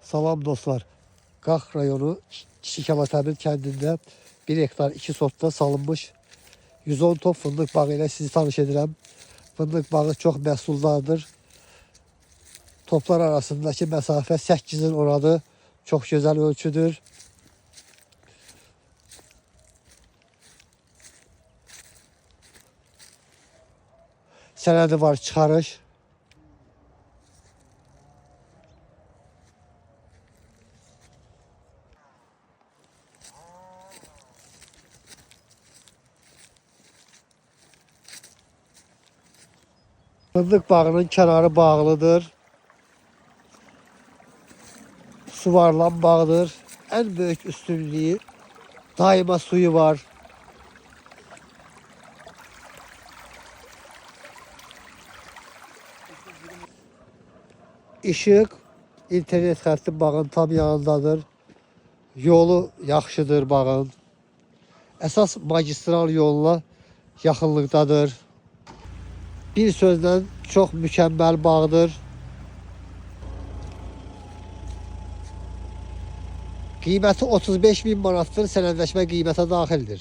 Salam dostlar. Qax rayonu Kiçik kəndində 1 hektar 2 sotda salınmış 110 top fındıq bağı ilə sizi tanış edirəm. Fındıq bağı çox məhsuldardır. Toplar arasındakı məsafə 8-in oradı. Çox gözəl ölçüdür. Sənədi var, çıxarış. Fındıq bağının kənarı bağlıdır. Suvarılan bağdır. En büyük üstünlüğü daima suyu var. İşıq, internet xətti bağın tam yanındadır. Yolu yaxşıdır bağın. Əsas magistral yoluna yaxınlıqdadır. Bir sözlə çox mükəmməl bağdır. Qiyməti 35.000 manatdır, sənədləşmə qiymətə daxildir.